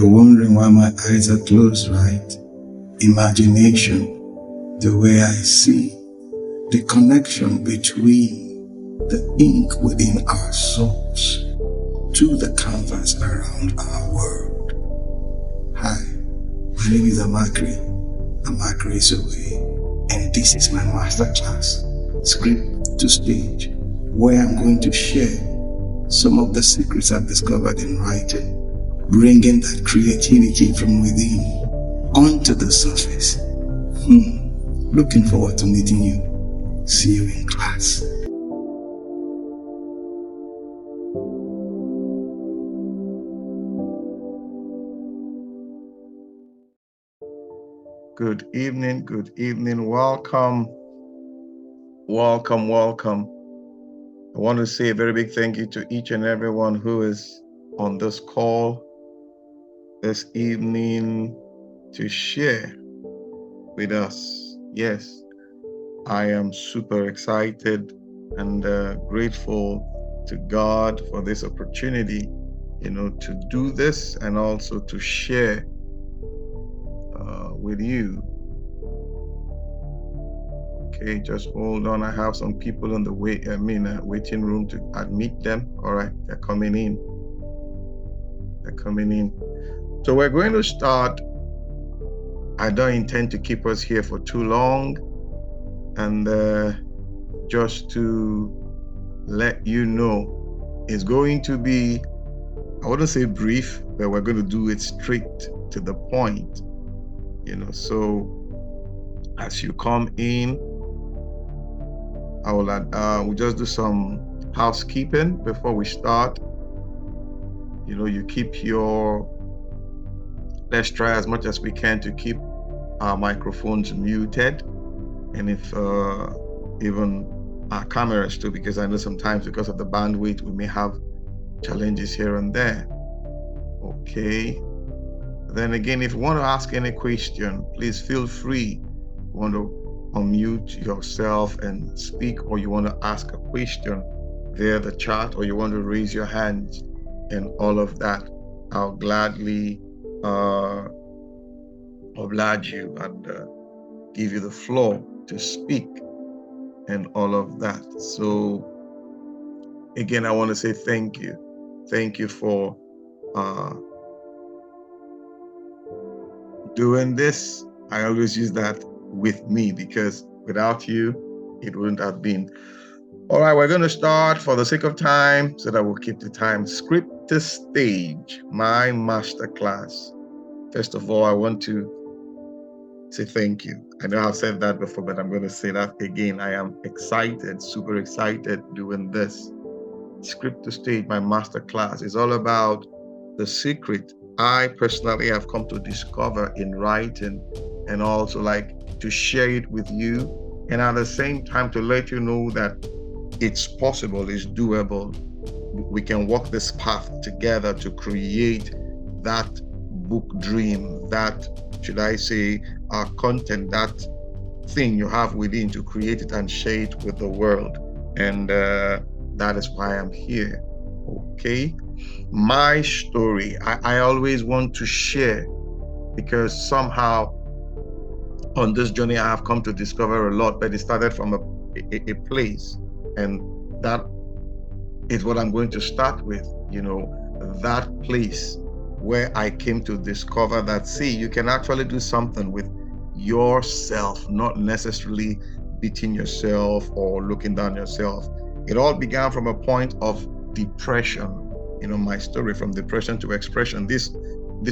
You're wondering why my eyes are closed, right? Imagination, the way I see, the connection between the ink within our souls to the canvas around our world. Hi, my name is Amakri. Amakri is away, and this is my masterclass, Script to Stage, where I'm going to share some of the secrets I've discovered in writing, bringing that creativity from within onto the surface. Looking forward to meeting you. See you in class. Good evening, welcome. I want to say a very big thank you to each and everyone who is on this call this evening to share with us. Yes, I am super excited and grateful to God for this opportunity, to do this and also to share with you. Okay, just hold on. I have some people in the waiting room to admit them. All right, they're coming in. So we're going to start. I don't intend to keep us here for too long. And just to let you know, it's going to be, I wouldn't say brief, but we're going to do it straight to the point. So as you come in, we'll just do some housekeeping before we start. You keep let's try as much as we can to keep our microphones muted, and if even our cameras too, because I know sometimes because of the bandwidth we may have challenges here and there. Okay. Then again, if you want to ask any question, please feel free. You want to unmute yourself and speak, or you want to ask a question via the chat, or you want to raise your hands and all of that, I'll gladly oblige you and give you the floor to speak and all of that. So again, I want to say thank you. Thank you for doing this. I always use that with me because without you, it wouldn't have been. All right, we're going to start for the sake of time so that we'll keep the time. Script to Stage, my masterclass. First of all, I want to say thank you. I know I've said that before, but I'm going to say that again. I am excited, super excited doing this. Script to Stage, my masterclass, is all about the secret I personally have come to discover in writing, and also like to share it with you, and at the same time to let you know that it's possible, it's doable. We can walk this path together to create that book dream, that, should I say, content, that thing you have within, to create it and share it with the world. And that is why I'm here. Okay. My story, I always want to share, because somehow on this journey I have come to discover a lot, but it started from a place, and that is what I'm going to start with. That place where I came to discover that, see, you can actually do something with yourself, not necessarily beating yourself or looking down yourself. It all began from a point of depression. My story, from depression to expression. This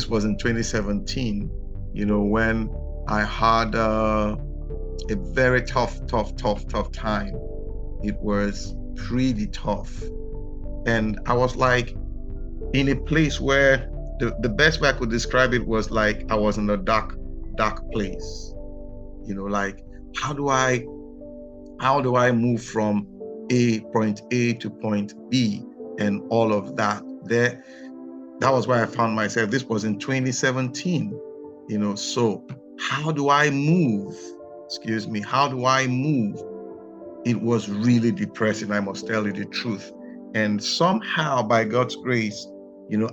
was in 2017, when I had a very tough time. It was pretty tough. And I was like in a place where the best way I could describe it was like I was in a dark place. Like, how do I move from point A to point B and all of that? That was where I found myself. This was in 2017, so how do I move? How do I move? It was really depressing, I must tell you the truth. And somehow, by God's grace,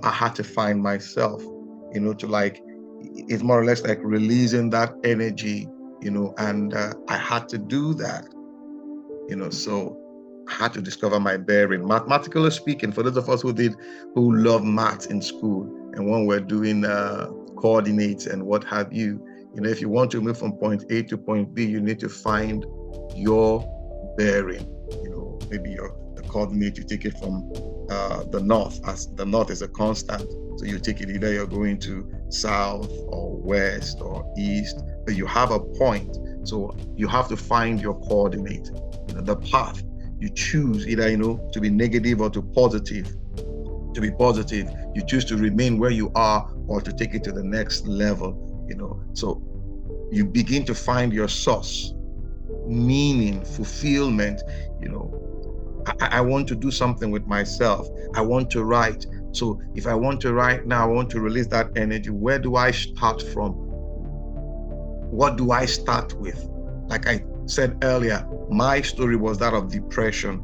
I had to find myself. to like, it's more or less like releasing that energy, and I had to do that, so I had to discover my bearing. Mathematically speaking, for those of us who love maths in school, and when we're doing coordinates and what have you, if you want to move from point A to point B, you need to find your bearing. Maybe the coordinate, you take it from the north, as the north is a constant. So you take it, either you're going to south or west or east, but you have a point. So you have to find your coordinate, the path. You choose either, to be negative or to positive. To be positive, you choose to remain where you are or to take it to the next level, So you begin to find your source, meaning, fulfillment, I want to do something with myself. I want to write. So if I want to write now, I want to release that energy. Where do I start from? What do I start with? Like I said earlier, my story was that of depression,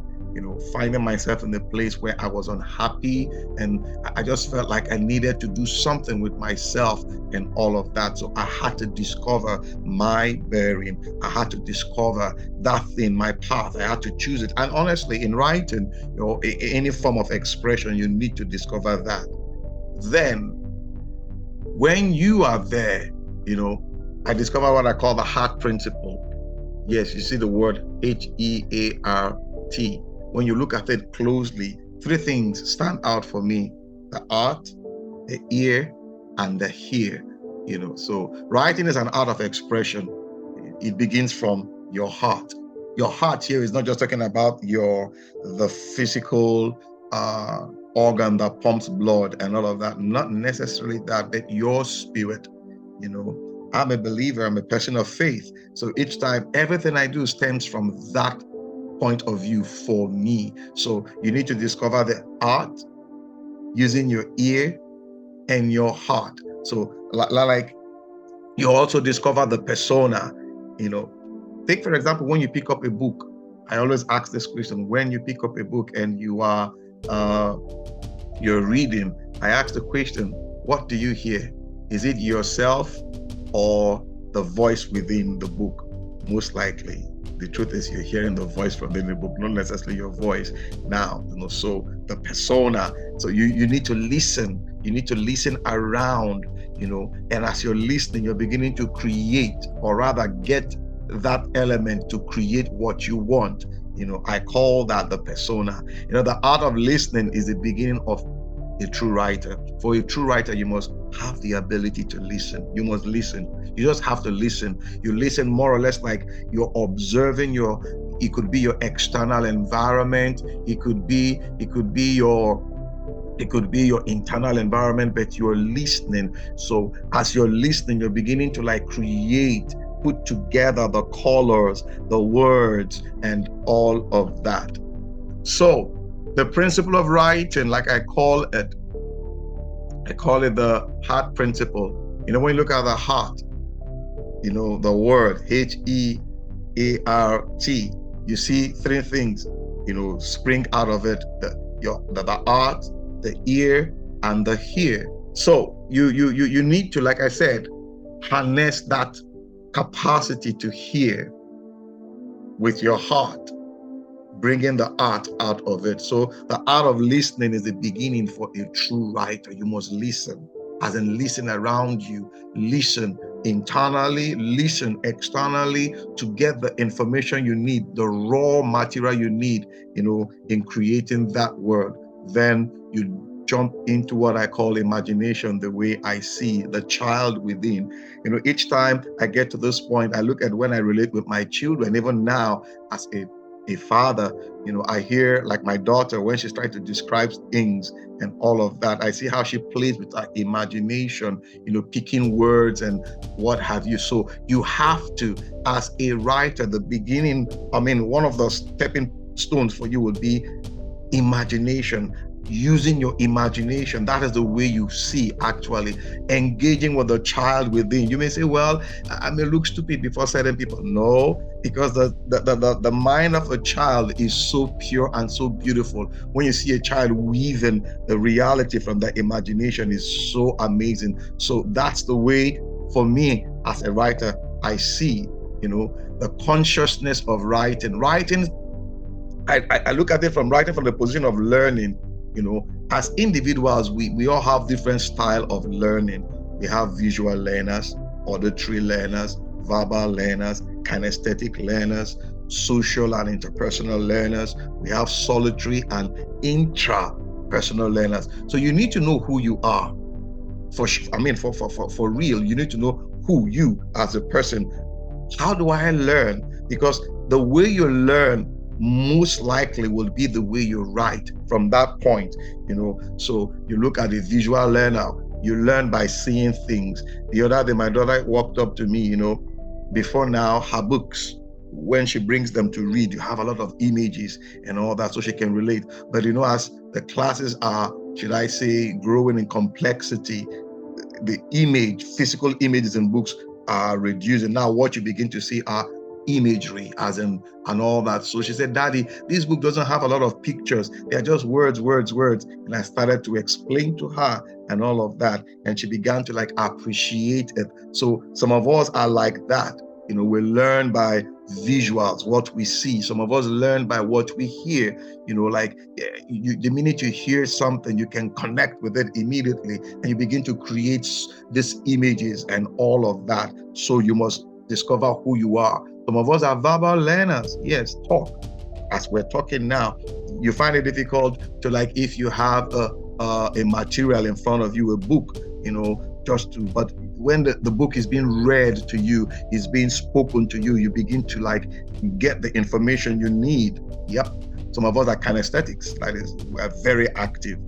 finding myself in a place where I was unhappy, and I just felt like I needed to do something with myself and all of that. So I had to discover my bearing. I had to discover that thing, my path. I had to choose it. And honestly, in writing, any form of expression, you need to discover that. Then, when you are there, I discovered what I call the heart principle. Yes, you see the word HEART. When you look at it closely, three things stand out for me: the art, the ear, and the hear. So writing is an art of expression. It begins from your heart. Your heart here is not just talking about the physical organ that pumps blood and all of that. Not necessarily that, but your spirit. I'm a believer, I'm a person of faith. So each time, everything I do stems from that point of view for me. So you need to discover the art using your ear and your heart. So like you also discover the persona. Take for example, when you pick up a book, I always ask this question: when you pick up a book and you're reading, I ask the question, what do you hear? Is it yourself or the voice within the book? Most likely, the truth is you're hearing the voice from within the book, not necessarily your voice. Now, so the persona. So you need to listen. You need to listen around, and as you're listening, you're beginning to create, or rather get that element to create what you want. I call that the persona. The art of listening is the beginning of a true writer. For a true writer, you must have the ability to listen. You must listen. You just have to listen. You listen more or less like you're observing it could be your external environment. It could be your internal environment, but you're listening. So as you're listening, you're beginning to create, put together the colors, the words, and all of that. So the principle of writing, like I call it the heart principle. When you look at the heart, the word HEART, you see three things, spring out of it: the art, the ear, and the hear. So you need to, like I said, harness that capacity to hear with your heart, bringing the art out of it. So the art of listening is the beginning for a true writer. You must listen, as in listen around you, listen internally, listen externally, to get the information you need, the raw material you need, in creating that word. Then you jump into what I call imagination, the way I see the child within. Each time I get to this point, I look at when I relate with my children, even now as a father, I hear like my daughter, when she's trying to describe things and all of that, I see how she plays with her imagination, picking words and what have you. So you have to, as a writer, the beginning, one of the stepping stones for you would be imagination. using your imagination. That is the way you see, actually engaging with the child within. You may say, well, I may look stupid before certain people. No, because the mind of a child is so pure and so beautiful. When you see a child weaving the reality from their imagination, is so amazing. So that's the way, for me as a writer, I see, the consciousness of writing. I look at it from writing from the position of learning. As individuals, we all have different style of learning. We have visual learners, auditory learners, verbal learners, kinesthetic learners, social and interpersonal learners. We have solitary and intrapersonal learners. So you need to know who you are. For real, you need to know who you as a person. How do I learn? Because the way you learn most likely will be the way you write from that point. So you look at a visual learner, you learn by seeing things. The other day, my daughter walked up to me, before now, her books, when she brings them to read, you have a lot of images and all that, so she can relate. But as the classes are, should I say, growing in complexity, the physical images in books are reducing. Now what you begin to see are imagery, and all that. So she said, Daddy, this book doesn't have a lot of pictures. They're just words. And I started to explain to her and all of that. And she began to appreciate it. So some of us are like that. We learn by visuals, what we see. Some of us learn by what we hear. The minute you hear something, you can connect with it immediately, and you begin to create these images and all of that. So you must discover who you are. Some of us are verbal learners. Yes, talk. As we're talking now, you find it difficult to, if you have a material in front of you, a book, but when the book is being read to you, is being spoken to you, you begin to get the information you need. Yep. Some of us are kinesthetics. That is, we're very active.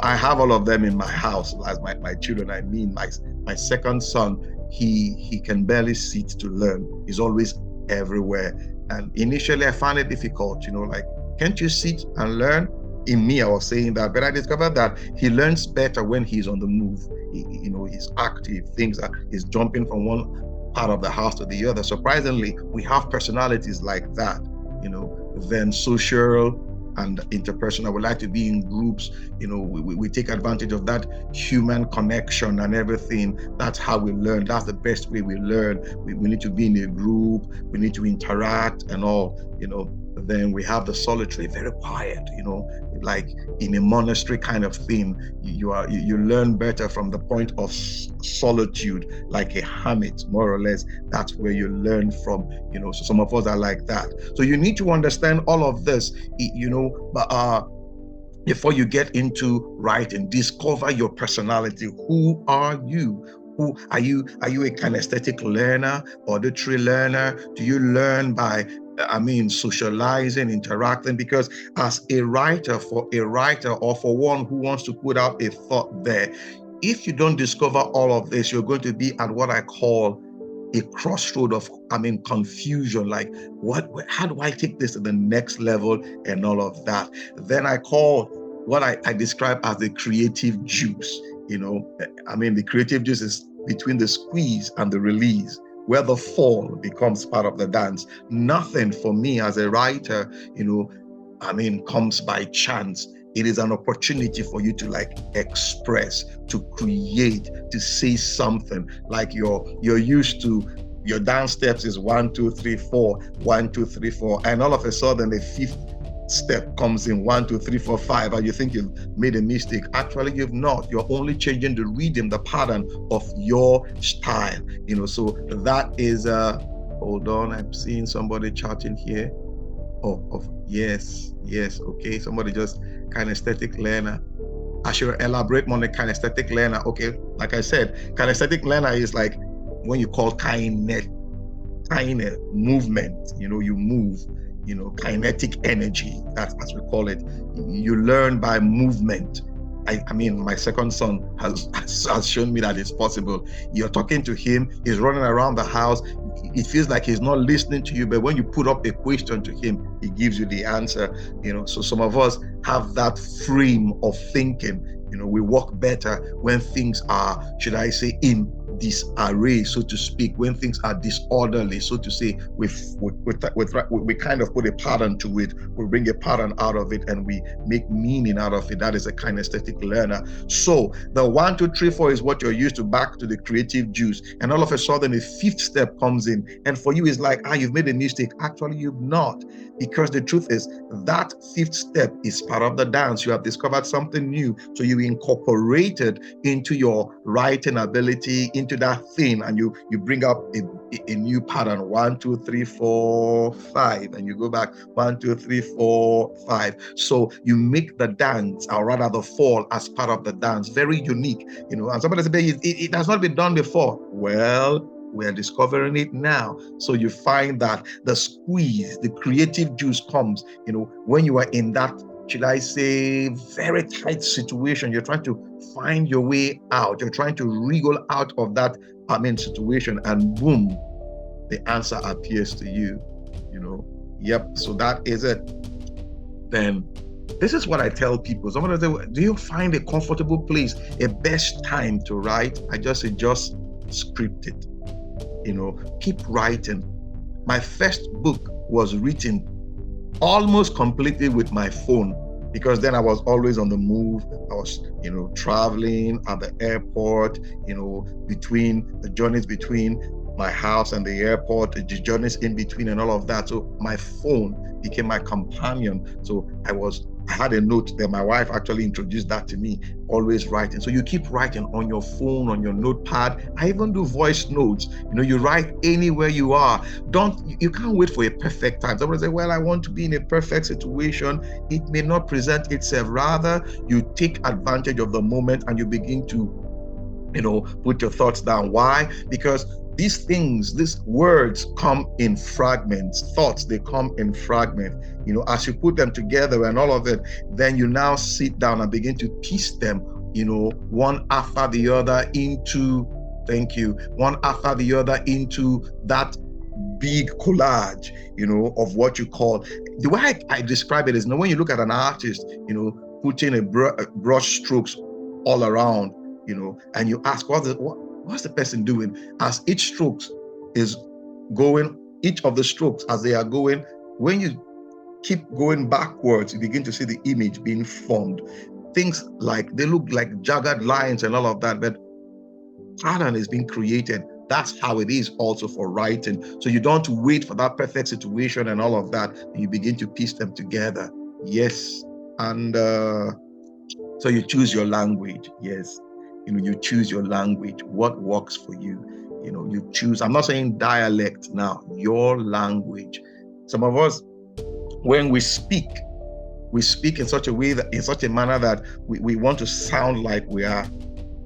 I have all of them in my house as my children. I mean, my second son, he can barely sit to learn. He's always everywhere. And initially I found it difficult, can't you sit and learn? In me, I was saying that, but I discovered that he learns better when he's on the move. He's active. Things that he's jumping from one part of the house to the other. Surprisingly, we have personalities like that. Then social and interpersonal. We like to be in groups. We take advantage of that human connection and everything. That's how we learn. That's the best way we learn. We need to be in a group. We need to interact and all. Then we have the solitary, very quiet, like in a monastery kind of thing. You learn better from the point of solitude, like a hermit, more or less. That's where you learn from, so some of us are like that. So you need to understand all of this, but before you get into writing, discover your personality. Who are you? Who are you? Are you a kinesthetic learner, auditory learner? Do you learn by socializing, interacting? Because as a writer, or for one who wants to put out a thought there, if you don't discover all of this, you're going to be at what I call a crossroad of confusion. How do I take this to the next level and all of that? Then I call what I describe as the creative juice. The creative juice is between the squeeze and the release, where the fall becomes part of the dance. Nothing for me as a writer, comes by chance. It is an opportunity for you to express, to create, to say something. You're used to, your dance steps is 1, 2, 3, 4, 1, 2, 3, 4, and all of a sudden the fifth step comes in 1, 2, 3, 4, 5, and you think you've made a mistake. Actually, you've not. You're only changing the rhythm, the pattern of your style. So that is hold on, I'm seeing somebody chatting here. Yes, okay, somebody just kinesthetic learner. I should elaborate more on the kinesthetic learner. Okay, like I said, kinesthetic learner is like when you call kinetic movement. You move. Kinetic energy, that's as we call it. You learn by movement. My second son has shown me that it's possible. You're talking to him, he's running around the house, it feels like he's not listening to you, but when you put up a question to him, he gives you the answer. So some of us have that frame of thinking. We work better when things are, should I say, in disarray, so to speak, when things are disorderly, so to say. We kind of put a pattern to it. We bring a pattern out of it and we make meaning out of it. That is a kinesthetic learner. So the 1, 2, 3, 4 is what you're used to, back to the creative juice. And all of a sudden, a 5th step comes in. And for you, it's like, you've made a mistake. Actually, you've not. Because the truth is, that 5th step is part of the dance. You have discovered something new. So you incorporate it into your writing ability, into that thing, and you bring up a new pattern. 1, 2, 3, 4, 5, and you go back 1, 2, 3, 4, 5. So you make the dance, or rather the fall, as part of the dance. Very unique, And somebody said, it has not been done before. Well, we're discovering it now. So you find that the squeeze, the creative juice comes, when you are in that, should I say, very tight situation. You're trying to find your way out. You're trying to wriggle out of that situation, and boom, the answer appears to you. Yep. So that is it. Then this is what I tell people. Somebody say, do you find a comfortable place, a best time to write? I just say, just script it. Keep writing. My first book was written almost completely with my phone, because then I was always on the move. I was, traveling at the airport, between the journeys between my house and the airport, the journeys in between and all of that. So my phone became my companion. So I had a note that my wife actually introduced that to me, always writing. So you keep writing on your phone, on your notepad. I even do voice notes. You write anywhere you are. You can't wait for a perfect time. Somebody say, well, I want to be in a perfect situation. It may not present itself. Rather, you take advantage of the moment and you begin to, put your thoughts down. Why? Because these words come in fragments. Thoughts, they come in fragments. As you put them together and all of it, then you now sit down and begin to piece them, one after the other into, one after the other into that big collage, of what you call. The way I describe it is, when you look at an artist, putting a brush strokes all around, and you ask, what's the person doing? As each stroke is going, each of the strokes as they are going, when you keep going backwards, you begin to see the image being formed. Things like, they look like jagged lines and all of that, but pattern is being created. That's how it is also for writing. So you don't wait for that perfect situation and all of that. You begin to piece them together. Yes. And so you choose your language. Yes. You choose your language, what works for you. You choose, I'm not saying dialect now, your language. Some of us, when we speak in such a way, that in such a manner that we want to sound like we are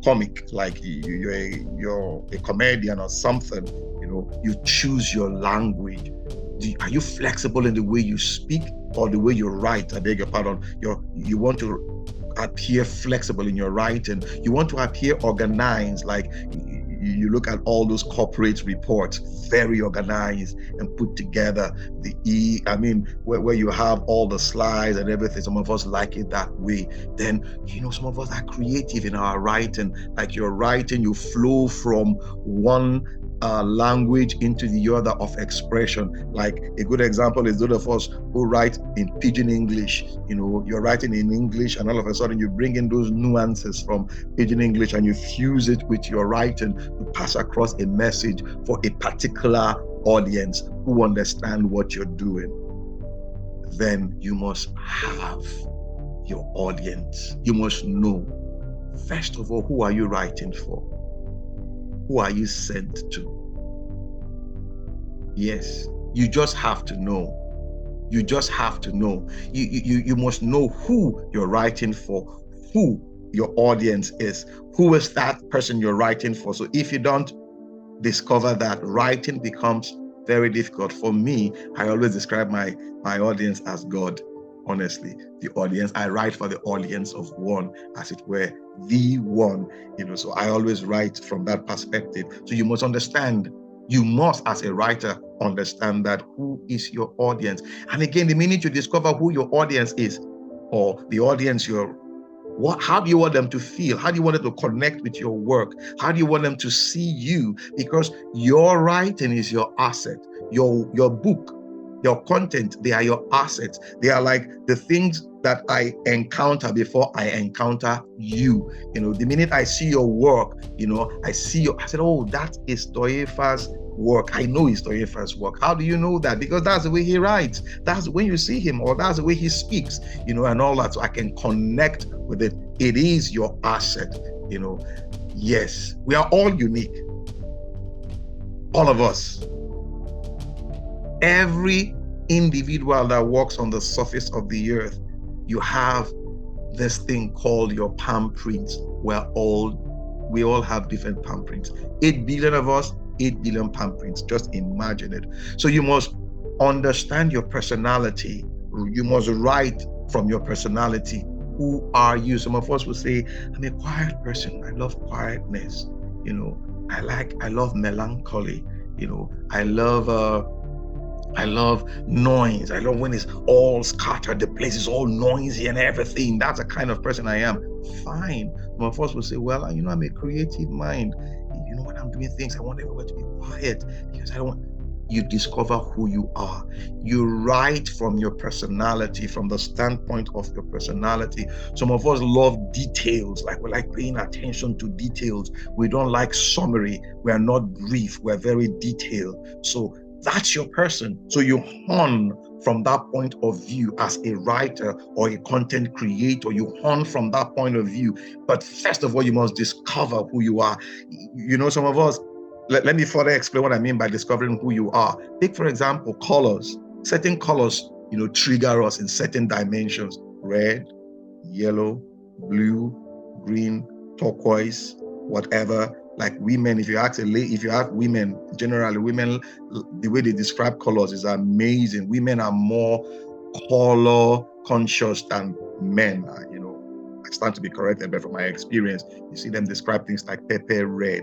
comic, like you're a comedian or something. You choose your language. Are you flexible in the way you speak or the way you write? I beg your pardon. You want to appear flexible in your writing. You want to appear organized, like you look at all those corporate reports, very organized and put together. Where you have all the slides and everything. Some of us like it that way. Then, some of us are creative in our writing. Like you're writing, you flow from one language into the other of expression. Like a good example is those of us who write in pidgin English. You're writing in English and all of a sudden you bring in those nuances from pidgin English and you fuse it with your writing to pass across a message for a particular audience who understand what you're doing. Then you must have your audience. You must know, first of all, who are you writing for? Who are you sent to? Yes, you just have to know. You just have to know. You must know who you're writing for, who your audience is, who is that person you're writing for. So if you don't discover that, writing becomes very difficult. For me, I always describe my audience as God. Honestly, the audience, I write for the audience of one, as it were, the one, so I always write from that perspective. So you must understand You must, as a writer, understand that who is your audience. And again, the minute you discover who your audience is, or the audience how do you want them to feel? How do you want them to connect with your work? How do you want them to see you? Because your writing is your asset. Your book, your content, they are your assets. They are like the things that I encounter before I encounter you. The minute I see your work, I said, oh, that is Toyefa's work. I know it's Toyefa's work. How do you know that? Because that's the way he writes. That's when you see him, or that's the way he speaks, and all that. So I can connect with it. It is your asset. Yes, we are all unique. All of us. Every individual that walks on the surface of the earth, you have this thing called your palm prints. We all have different palm prints. 8 billion of us, 8 billion palm prints. Just imagine it. So you must understand your personality. You must write from your personality. Who are you? Some of us will say, I'm a quiet person. I love quietness. I love melancholy. I love noise. I love when it's all scattered. The place is all noisy and everything. That's the kind of person I am. Fine. Some of us will say, well, I'm a creative mind. When I'm doing things, I want everywhere to be quiet because you discover who you are. You write from your personality, from the standpoint of your personality. Some of us love details, like we like paying attention to details. We don't like summary. We are not brief. We're very detailed. So that's your person. So you hone from that point of view as a writer or a content creator. You hone from that point of view. But first of all, you must discover who you are. Some of us, let me further explain what I mean by discovering who you are. Take, for example, colors. Certain colors, trigger us in certain dimensions. Red, yellow, blue, green, turquoise, whatever. Like women, if you ask women, generally women, the way they describe colors is amazing. Women are more color conscious than men are, I stand to be corrected, but from my experience, you see them describe things like pepper red,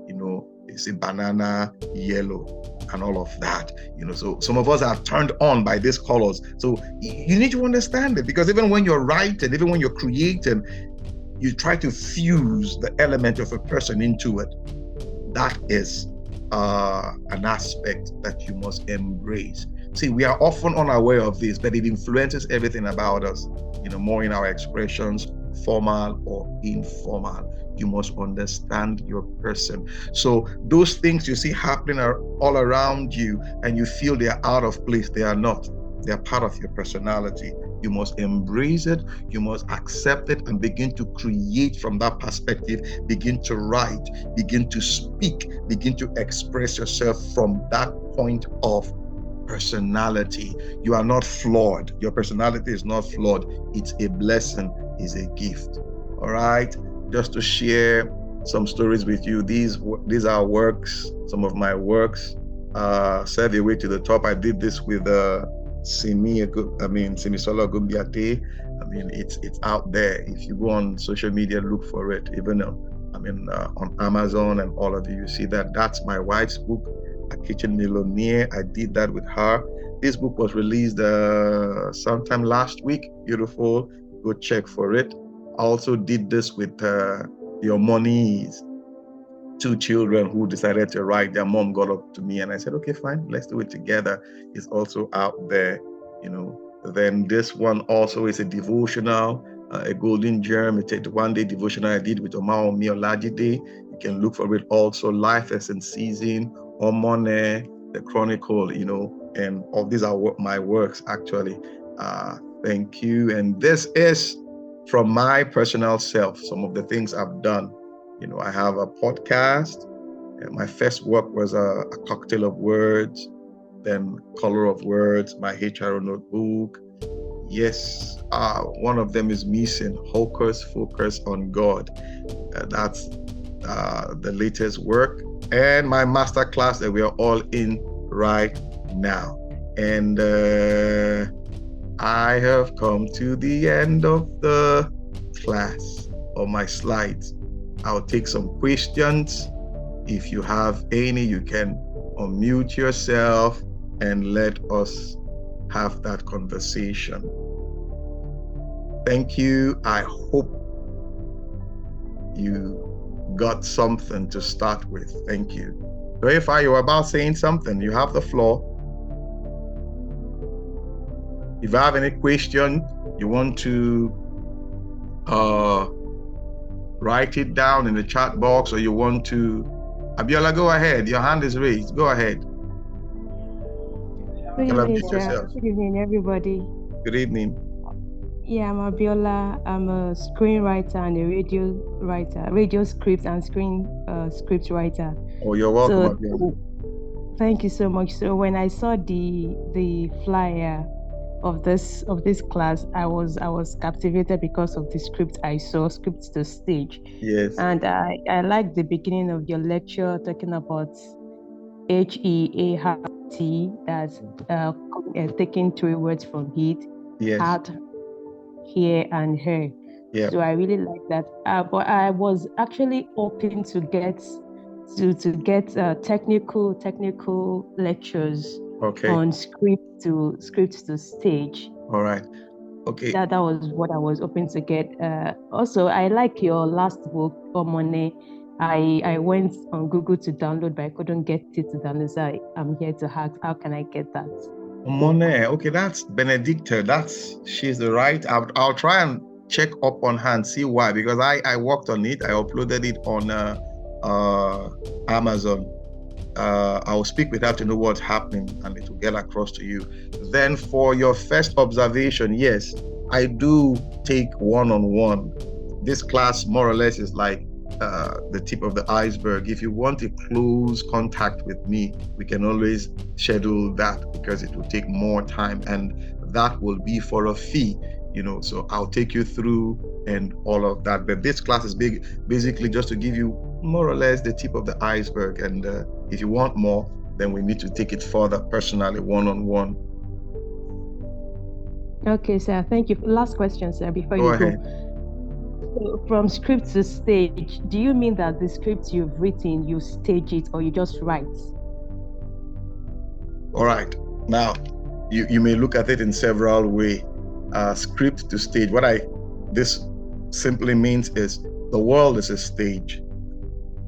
they say banana yellow and all of that, so some of us are turned on by these colors. So you need to understand it, because even when you're writing, even when you're creating, you try to fuse the element of a person into it. That is an aspect that you must embrace. See, we are often unaware of this, but it influences everything about us, more in our expressions, formal or informal. You must understand your person. So those things you see happening are all around you and you feel they are out of place. They are not. They are part of your personality. You must embrace it. You must accept it and begin to create from that perspective. Begin to write, begin to speak, begin to express yourself from that point of personality. You are not flawed. Your personality is not flawed. It's a blessing, it's a gift. All right. Just to share some stories with you. These are works, some of my works. Serve your way to the top. I did this with Simisola Gumbiate. It's out there. If you go on social media, look for it. Even on Amazon and all of you see that. That's my wife's book, A Kitchen Millionaire. I did that with her. This book was released sometime last week. Beautiful. Go check for it. I also did this with Your Money's 2 children who decided to write. Their mom got up to me and I said, okay, fine, let's do it together. It's also out there, Then this one also is a devotional, a golden germ. It's a 1-day devotional I did with Omaomi Olajide. You can look for it also. Life is in Season, Omone, The Chronicle, and all these are my works actually. Thank you. And this is from my personal self, some of the things I've done. I have a podcast. My first work was a cocktail of words, then Color of Words, my HRO notebook. Yes, one of them is missing, Focus on God. That's the latest work. And my masterclass that we are all in right now. And I have come to the end of the class or my slides. I'll take some questions. If you have any, you can unmute yourself and let us have that conversation. Thank you. I hope you got something to start with. Thank you. So if you were about saying something, you have the floor. If you have any question, you want to write it down in the chat box, or you want to, Abiola, go ahead. Your hand is raised. Go ahead. Good evening, sir. Good evening, everybody. Good evening. Yeah, I'm Abiola. I'm a screenwriter and a radio writer, radio script and screen script writer. Oh, you're welcome, Abiola. Thank you so much. So when I saw the flyer of this class, I was captivated because of the script I saw, Script to Stage. Yes. And I like the beginning of your lecture talking about HEART, that's taking 3 words from it. Yes. Heart, hear, and her. Yeah. So I really like that. But I was actually hoping to get technical lectures on script to stage. All right. Okay. That was what I was hoping to get. Also, I like your last book, Omone. I went on Google to download, but I couldn't get it to download. So I'm here to ask, how can I get that? Omone, okay, that's Benedicta. She's the right. I'll try and check up on her and see why, because I worked on it. I uploaded it on Amazon. I will speak with her to know what's happening, and it will get across to you. Then for your first observation, yes, I do take one-on-one. This class more or less is like the tip of the iceberg. If you want a close contact with me, we can always schedule that, because it will take more time, and that will be for a fee, so I'll take you through and all of that. But this class is basically just to give you more or less the tip of the iceberg, and if you want more, then we need to take it further personally, one-on-one. Okay, sir. Thank you. Last question, sir, before you go. So from script to stage, do you mean that the script you've written, you stage it, or you just write? All right. Now, you may look at it in several ways. Script to stage. What this simply means is the world is a stage.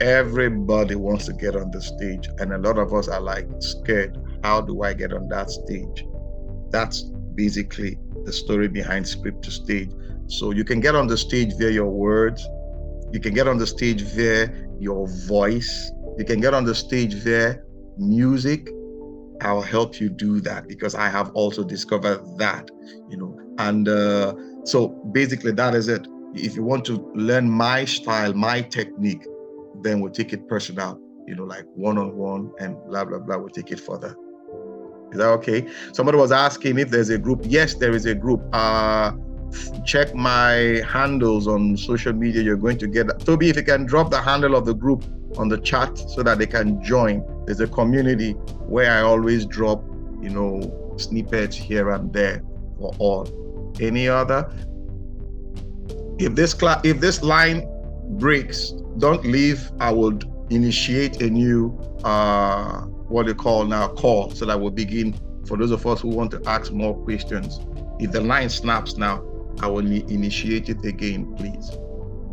Everybody wants to get on the stage, and a lot of us are like scared. How do I get on that stage? That's basically the story behind script to stage. So you can get on the stage via your words. You can get on the stage via your voice. You can get on the stage via music. I'll help you do that, because I have also discovered that, and so basically that is it. If you want to learn my style, my technique, then we'll take it personal, like one-on-one, and blah, blah, blah. We'll take it further. Is that okay? Somebody was asking if there's a group. Yes, there is a group. Check my handles on social media. You're going to get that. Toby, if you can drop the handle of the group on the chat so that they can join. There's a community where I always drop, snippets here and there for all. Any other? If this line breaks, don't leave. I would initiate a new what they call now call, so that we'll begin for those of us who want to ask more questions. If the line snaps now, I will initiate it again, please.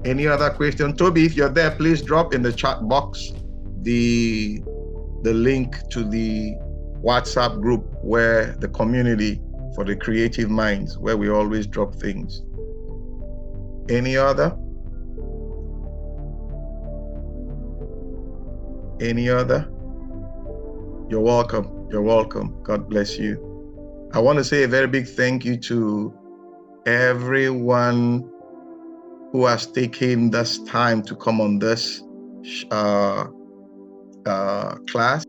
Any other question? Toby, if you're there, please drop in the chat box the link to the WhatsApp group, where the community for the creative minds, where we always drop things. Any other? Any other? You're welcome. You're welcome. God bless you. I want to say a very big thank you to everyone who has taken this time to come on this class.